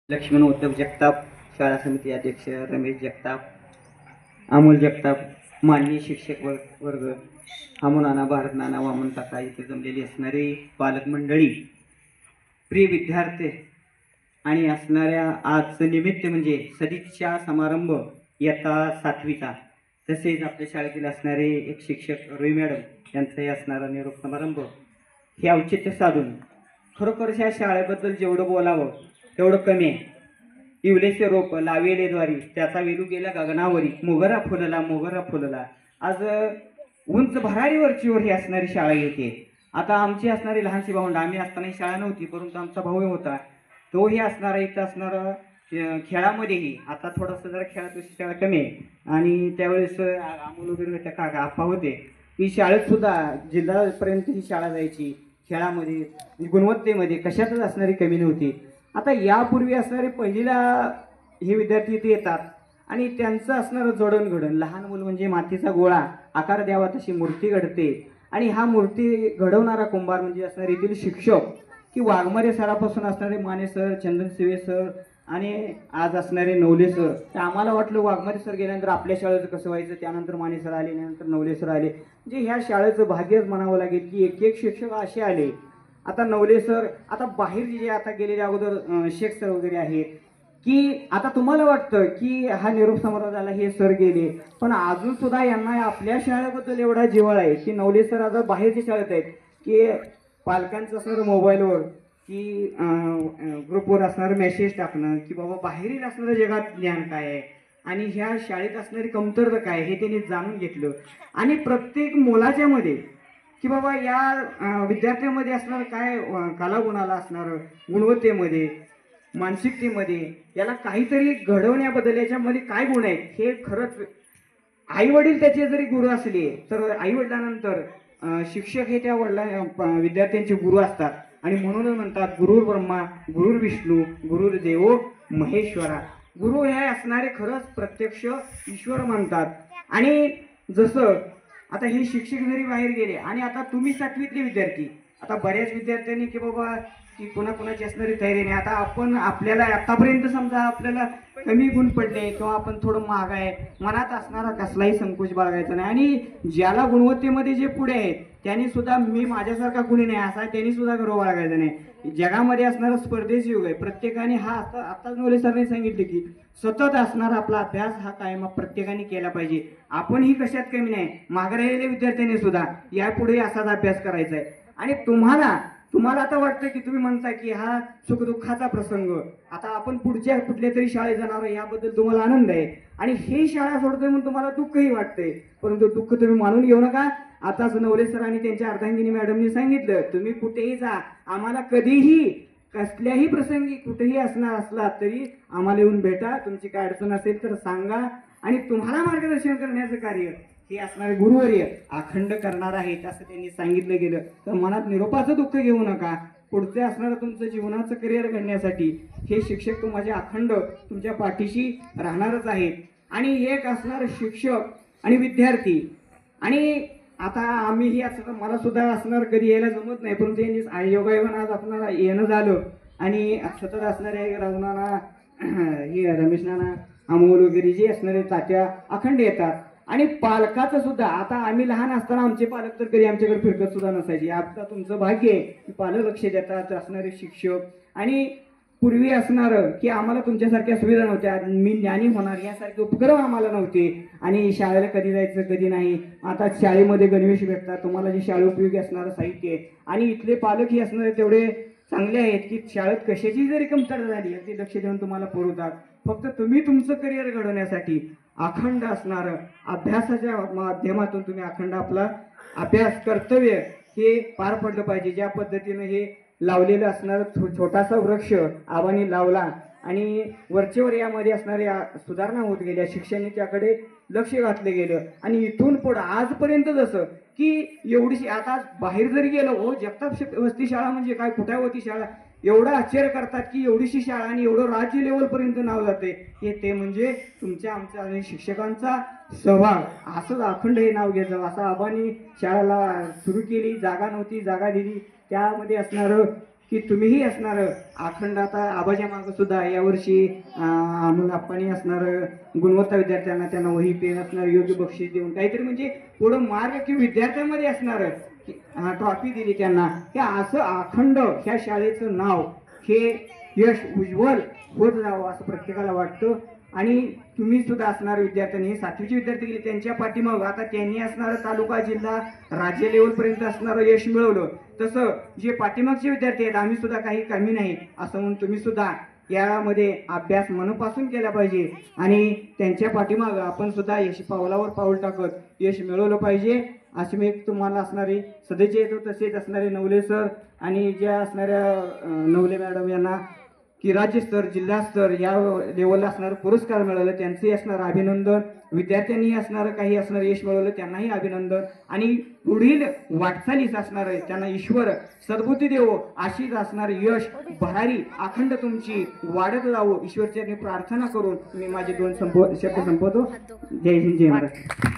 लक्ष्मण उद्धव जगताप, शाळा समिती अध्यक्ष रमेश जगताप, अमोल जगताप, माननीय शिक्षक वर्ग, अमो नाना, भारत नाना, वामन काका, इथे जमलेली असणारी पालक मंडळी, प्रिय विद्यार्थी आणि असणाऱ्या आजचं निमित्त म्हणजे सदिच्छा समारंभ इयत्ता 7वीचा, तसेच आपल्या शाळेतील असणारे एक शिक्षक रोई मॅडम यांचाही असणारा निरोप समारंभ हे औचित्य साधून खरोखर ह्या शाळेबद्दल जेवढं बोलावं तेवढं कमी आहे. इवलेचे रोप लावेले द्वारी त्याचा वेलू गेला गगनावरी, मोगरा फुलला मोगरा फुलला. आज उंच भरारीवरचीवर ही असणारी शाळा येते. आता आमची असणारी लहानशी भावंड, आम्ही असताना ही शाळा नव्हती, परंतु आमचा भाऊ होता, तोही असणारा इथं असणारा खेळामध्येही. आता थोडंसं जरा खेळात शाळा कमी आहे आणि त्यावेळेस अमोल वगैरे होत्या, काका आप्पा होते, ही शाळेत सुद्धा जिल्हापर्यंत ही शाळा जायची. खेळामध्ये गुणवत्तेमध्ये कशातच असणारी कमी नव्हती. आता यापूर्वी असणारे पहिलीला हे विद्यार्थी इथे येतात आणि त्यांचं असणारं जडणघडण, लहान मुलं म्हणजे मातीचा गोळा आकार द्यावा तशी मूर्ती घडते आणि हा मूर्ती घडवणारा कुंभार म्हणजे असणारे येथील शिक्षक की वाघमारे सरापासून असणारे माने सर, चंदन शिवे सर आणि आज असणारे नवले सर. तर आम्हाला वाटलं वाघमारे सर गेल्यानंतर आपल्या शाळेचं कसं व्हायचं, त्यानंतर माने सर आले, त्यानंतर नवले सर आले. म्हणजे ह्या शाळेचं भाग्यच म्हणावं लागेल की एक एक शिक्षक असे आले. आता नवले सर, आता बाहेर जे आता गेलेले अगोदर शेख सर वगैरे आहेत की आता तुम्हाला वाटतं की हा निरोप समारोह झाला, हे सर गेले, पण अजून सुद्धा यांना आपल्या शाळेबद्दल एवढा जिव्हाळा आहे की नवले सर आता बाहेरच्या शाळेत आहेत की पालकांचं असणारं मोबाईलवर की ग्रुपवर असणारं मेसेज टाकणं की बाबा बाहेरील असणारं जगात ज्ञान काय आहे आणि ह्या शाळेत असणारी कमतरता काय हे त्यांनी जाणून घेतलं. आणि प्रत्येक मुलाच्या मध्ये की बाबा या विद्यार्थ्यांमध्ये असणारं काय कलागुणाला असणारं गुणवत्तेमध्ये, मानसिकतेमध्ये याला काहीतरी घडवण्याबद्दल याच्यामध्ये काय गुण आहेत हे खरंच आई वडील त्याचे जरी गुरु असले तर आई वडिलांनंतर शिक्षक हे त्या विद्यार्थ्यांचे गुरु असतात. आणि म्हणूनच म्हणतात गुरुर ब्रह्मा गुरुर विष्णू गुरुर देवो महेश्वरा. गुरु हे असणारे खरंच प्रत्यक्ष ईश्वर म्हणतात. आणि जसं आता हे शिक्षक जरी बाहेर गेले आणि आता तुम्ही 7वीतले विद्यार्थी, आता बऱ्याच विद्यार्थ्यांनी की बाबा की कोणाकोणाची असणारी तयारी नाही. आता आपण आपल्याला आतापर्यंत समजा आपल्याला कमी गुण पडले किंवा आपण थोडं महाग आहे, मनात असणारा कसलाही संकोच बाळगायचा नाही. आणि ज्याला गुणवत्तेमध्ये जे पुढे आहेत त्यांनी सुद्धा मी माझ्यासारखा कुणी नाही असा त्यांनी सुद्धा गर्व बाळगायचा नाही. जगामध्ये असणारा स्पर्धेचा युग आहे. प्रत्येकाने हा आताच नवले सरांनी सांगितले की सतत असणारा आपला अभ्यास हा कायम प्रत्येकाने केला पाहिजे. आपणही कशात कमी नाही, मागे राहिलेल्या विद्यार्थ्यांनी सुद्धा यापुढे असाच अभ्यास करायचा आहे. आणि तुम्हाला आता वाटतं की तुम्ही म्हणता की हा सुखदुःखाचा प्रसंग, आता आपण पुढच्या कुठल्या तरी शाळेत जाणार याबद्दल तुम्हाला आनंद आहे आणि ही शाळा सोडतोय म्हणून तुम्हाला दुःखही वाटतंय, परंतु दुःख तुम्ही मानून घेऊ नका. आताच नवले सर आणि त्यांच्या अर्धांगिनी मॅडमनी सांगितलं, तुम्ही कुठेही जा, आम्हाला कधीही कसल्याही प्रसंगी कुठेही असला तरी आम्हाला येऊन भेटा, तुमची काय अडचण असेल तर सांगा आणि तुम्हाला मार्गदर्शन करण्याचं कार्य हे असणारे गुरुवर्य अखंड करणार आहेत असं त्यांनी सांगितलं गेलं. तर मनात निरोपाचं दुःख घेऊ नका. पुढचे असणारं तुमचं जीवनाचं करिअर घडण्यासाठी हे शिक्षक तुम्हाला अखंड तुमच्या पाठीशी राहणारच आहेत. आणि एक असणार शिक्षक आणि विद्यार्थी, आणि आता आम्हीही असं मला सुद्धा असणार कधी यायला जमत नाही, परंतु यांनी योगायोगानं आज आपल्याला येणं झालं आणि सतत असणारे रघुनाना हे रमेश नाना अमोल वगैरे जे असणारे तात्या अखंड येतात. आणि पालकाचं सुद्धा, आता आम्ही लहान असताना आमचे पालक तर कधी आमच्याकडे फिरकत सुद्धा नसायचे. आता तुमचं भाग्य आहे की पालक लक्ष देतात, असणारे शिक्षक. आणि पूर्वी असणारं की आम्हाला तुमच्यासारख्या सुविधा नव्हत्या, मी ज्ञानी होणार यासारखे उपक्रम आम्हाला नव्हते आणि शाळेला कधी जायचं कधी नाही. आता शाळेमध्ये गणवेश भेटतात, तुम्हाला जे शाळे उपयोगी असणारं साहित्य आहे आणि इथले पालकही असणारे तेवढे चांगले आहेत की शाळेत कशाची जरी कमतरता झाली ते लक्ष देऊन तुम्हाला पुरवतात. फक्त तुम्ही तुमचं करिअर घडवण्यासाठी अखंड असणारं अभ्यासाच्या माध्यमातून तुम्ही अखंड आपला अभ्यास कर्तव्य हे पार पडलं पाहिजे. ज्या पद्धतीनं हे लावलेलं असणारं छोटासा वृक्ष आबांनी लावला आणि वरचेवर यामध्ये असणाऱ्या सुधारणा होत गेल्या, शिक्षणाने त्याकडे लक्ष घातलं गेलं आणि इथून पुढं आजपर्यंत जसं की एवढीशी, आता बाहेर जरी गेलो हो जगताप वस्ती शाळा म्हणजे काय, कुठे होती शाळा, एवढं आश्चर्य करतात की एवढीशी शाळा आणि एवढं राज्य लेवलपर्यंत नाव जाते. हे ते म्हणजे तुमच्या आमच्या आणि शिक्षकांचा सहभाग. असंच अखंड हे नाव घ्यायचं. असं आबांनी शाळेला सुरू केली, जागा नव्हती जागा दिली, त्यामध्ये असणारं की तुम्हीही असणार अखंड आता आबाच्या मागं सुद्धा यावर्षी अमोल आप्पांनी असणार गुणवत्ता विद्यार्थ्यांना त्यांना वही पेन असणार योग्य बक्षीस देऊन काहीतरी म्हणजे पुढं मार्ग की विद्यार्थ्यांमध्ये असणार ट्रॉफी दिली त्यांना हे असं अखंड ह्या शाळेचं नाव हे यश उज्ज्वल होत जावं असं प्रत्येकाला वाटतं. आणि तुम्ही सुद्धा असणार विद्यार्थ्यांनी 7वीचे विद्यार्थी गेले त्यांच्या पाठीमाग आता त्यांनी असणारं तालुका जिल्हा राज्य लेवलपर्यंत असणारं यश मिळवलं तसं जे पाठीमागचे विद्यार्थी आहेत आम्ही सुद्धा काही कमी नाही असं म्हणून तुम्ही सुद्धा यामध्ये अभ्यास मनापासून केला पाहिजे आणि त्यांच्या पाठीमागं आपण सुद्धा यश पावलावर पाऊल टाकत यश मिळवलं पाहिजे अशी मी तुम्हाला असणारी सदैचे येतो. तसेच असणारे नवले सर आणि ज्या असणाऱ्या नवले मॅडम यांना की राज्यस्तर जिल्हास्तर या लेवलला असणारं पुरस्कार मिळालं त्यांचंही असणारं अभिनंदन. विद्यार्थ्यांनी असणारं काही असणारं यश मिळवलं त्यांनाही अभिनंदन आणि पुढील वाटचालीस असणारं त्यांना ईश्वर सद्बुद्धी देवो अशीच असणारं यश भरारी अखंड तुमची वाढत जावो ईश्वरचरणी प्रार्थना करून मी माझे 2 शब्द संपवतो. जय हिंद जय महाराष्ट्र.